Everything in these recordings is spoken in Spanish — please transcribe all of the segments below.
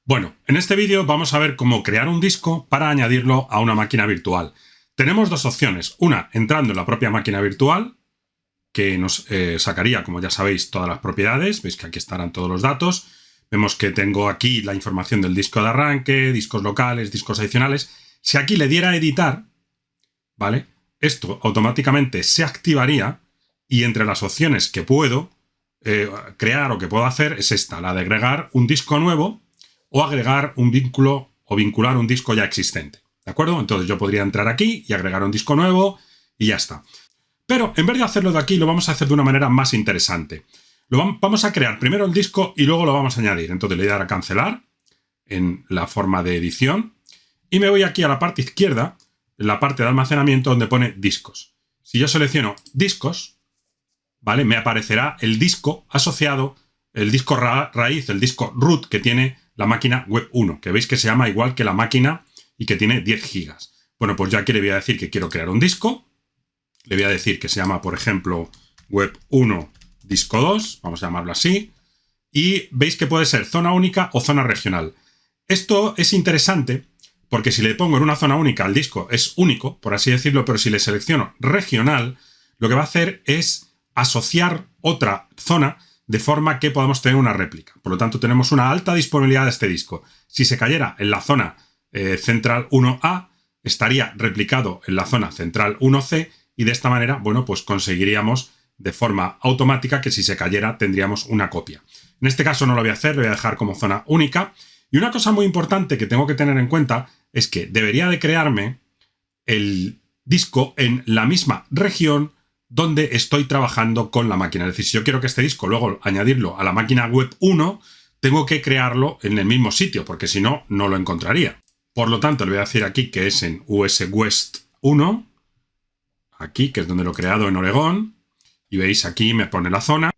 Bueno, en este vídeo vamos a ver cómo crear un disco para añadirlo a una máquina virtual. Tenemos dos opciones. Una, entrando en la propia máquina virtual, que nos sacaría, como ya sabéis, todas las propiedades. Veis que aquí estarán todos los datos. Vemos que tengo aquí la información del disco de arranque, discos locales, discos adicionales. Si aquí le diera a editar, ¿vale? Esto automáticamente se activaría y entre las opciones que puedo crear o que puedo hacer es esta, la de agregar un disco nuevo o agregar un vínculo o vincular un disco ya existente. ¿De acuerdo? Entonces yo podría entrar aquí y agregar un disco nuevo y ya está. Pero en vez de hacerlo de aquí, lo vamos a hacer de una manera más interesante. Vamos a crear primero el disco y luego lo vamos a añadir. Entonces le voy a dar a cancelar en la forma de edición y me voy aquí a la parte izquierda, en la parte de almacenamiento donde pone discos. Si yo selecciono discos, ¿vale? Me aparecerá el disco asociado, el disco raíz, el disco root que tiene la máquina web 1, que veis que se llama igual que la máquina y que tiene 10 gigas. Bueno, pues yo aquí le voy a decir que quiero crear un disco. Le voy a decir que se llama, por ejemplo, web 1 disco 2, vamos a llamarlo así. Y veis que puede ser zona única o zona regional. Esto es interesante porque si le pongo en una zona única al disco es único, por así decirlo, pero si le selecciono regional, lo que va a hacer es asociar otra zona de forma que podamos tener una réplica. Por lo tanto, tenemos una alta disponibilidad de este disco. Si se cayera en la zona central 1A, estaría replicado en la zona central 1C y de esta manera, bueno, pues conseguiríamos de forma automática que si se cayera tendríamos una copia. En este caso no lo voy a hacer, lo voy a dejar como zona única. Y una cosa muy importante que tengo que tener en cuenta es que debería de crearme el disco en la misma región donde estoy trabajando con la máquina. Es decir, si yo quiero que este disco luego añadirlo a la máquina web 1, tengo que crearlo en el mismo sitio, porque si no, no lo encontraría. Por lo tanto, le voy a decir aquí que es en US West 1, aquí, que es donde lo he creado en Oregón, y veis aquí me pone la zona,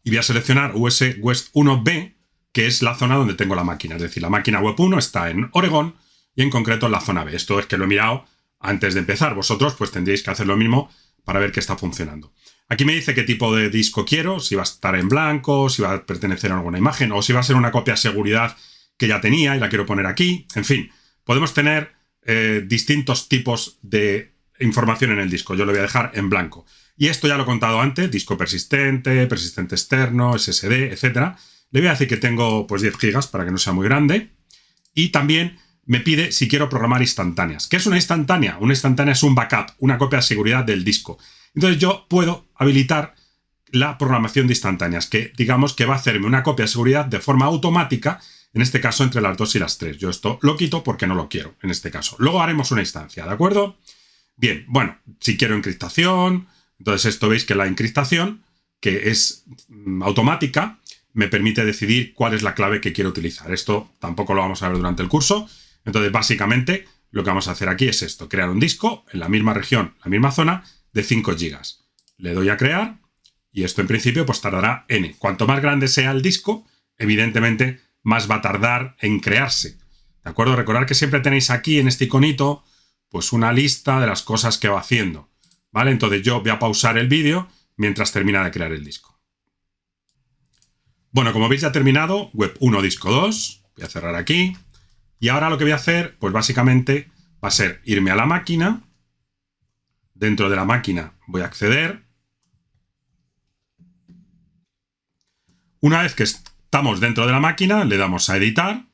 y voy a seleccionar US West 1B, que es la zona donde tengo la máquina. Es decir, la máquina web 1 está en Oregón, y en concreto en la zona B. Esto es que lo he mirado antes de empezar. Vosotros pues tendréis que hacer lo mismo para ver que está funcionando. Aquí me dice qué tipo de disco quiero, si va a estar en blanco, si va a pertenecer a alguna imagen, o si va a ser una copia de seguridad que ya tenía y la quiero poner aquí. En fin, podemos tener distintos tipos de información en el disco. Yo lo voy a dejar en blanco. Y esto ya lo he contado antes, disco persistente, persistente externo, SSD, etc. Le voy a decir que tengo pues 10 gigas para que no sea muy grande. Y también me pide si quiero programar instantáneas. ¿Qué es una instantánea? Una instantánea es un backup, una copia de seguridad del disco. Entonces yo puedo habilitar la programación de instantáneas, que digamos que va a hacerme una copia de seguridad de forma automática, en este caso entre las 2 y las 3. Yo esto lo quito porque no lo quiero, en este caso. Luego haremos una instancia, ¿de acuerdo? Bien, bueno, si quiero encriptación, entonces esto veis que la encriptación, que es automática, me permite decidir cuál es la clave que quiero utilizar. Esto tampoco lo vamos a ver durante el curso. Entonces, básicamente, lo que vamos a hacer aquí es esto, crear un disco en la misma región, la misma zona, de 5 gigas. Le doy a crear y esto en principio pues tardará N. Cuanto más grande sea el disco, evidentemente más va a tardar en crearse. ¿De acuerdo? Recordad que siempre tenéis aquí en este iconito pues una lista de las cosas que va haciendo. ¿Vale? Entonces yo voy a pausar el vídeo mientras termina de crear el disco. Bueno, como veis ya ha terminado, web 1 disco 2. Voy a cerrar aquí. Y ahora lo que voy a hacer, pues básicamente va a ser irme a la máquina. Dentro de la máquina voy a acceder. Una vez que estamos dentro de la máquina, le damos a editar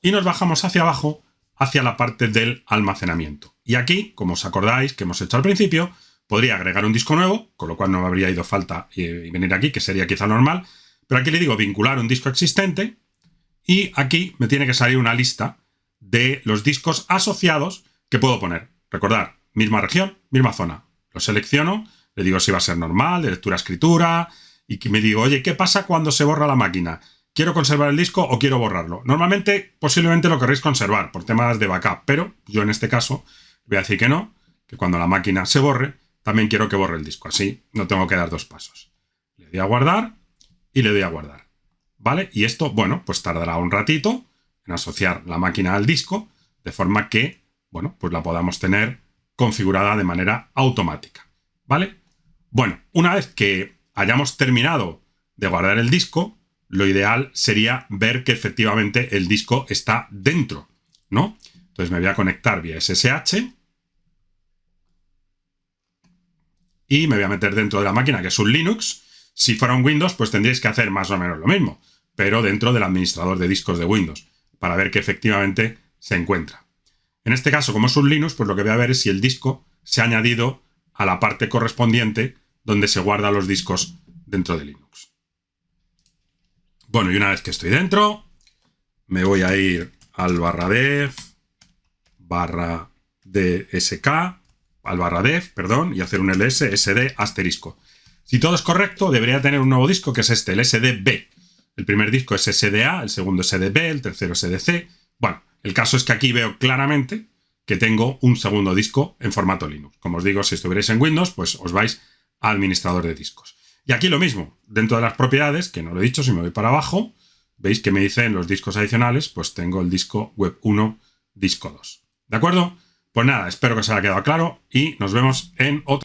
y nos bajamos hacia abajo, hacia la parte del almacenamiento. Y aquí, como os acordáis que hemos hecho al principio, podría agregar un disco nuevo, con lo cual no me habría ido falta venir aquí, que sería quizá normal. Pero aquí le digo vincular un disco existente. Y aquí me tiene que salir una lista de los discos asociados que puedo poner. Recordad, misma región, misma zona. Lo selecciono, le digo si va a ser normal, de lectura-escritura, y que me digo, oye, ¿qué pasa cuando se borra la máquina? ¿Quiero conservar el disco o quiero borrarlo? Normalmente, posiblemente lo querréis conservar por temas de backup, pero yo en este caso voy a decir que no, que cuando la máquina se borre, también quiero que borre el disco. Así no tengo que dar dos pasos. Le doy a guardar y le doy a guardar. ¿Vale? Y esto, bueno, pues tardará un ratito en asociar la máquina al disco, de forma que, bueno, pues la podamos tener configurada de manera automática. ¿Vale? Bueno, una vez que hayamos terminado de guardar el disco, lo ideal sería ver que efectivamente el disco está dentro, ¿no? Entonces me voy a conectar vía SSH y me voy a meter dentro de la máquina, que es un Linux. Si fuera un Windows, pues tendríais que hacer más o menos lo mismo, pero dentro del administrador de discos de Windows, para ver que efectivamente se encuentra. En este caso, como es un Linux, pues lo que voy a ver es si el disco se ha añadido a la parte correspondiente donde se guardan los discos dentro de Linux. Bueno, y una vez que estoy dentro, me voy a ir al /dev y hacer un ls sd asterisco. Si todo es correcto, debería tener un nuevo disco, que es este, el SDB. El primer disco es SDA, el segundo SDB, el tercero SDC. Bueno, el caso es que aquí veo claramente que tengo un segundo disco en formato Linux. Como os digo, si estuvierais en Windows, pues os vais a administrador de discos. Y aquí lo mismo, dentro de las propiedades, que no lo he dicho, si me voy para abajo, veis que me dice en los discos adicionales, pues tengo el disco web 1, disco 2. ¿De acuerdo? Pues nada, espero que os haya quedado claro y nos vemos en otro.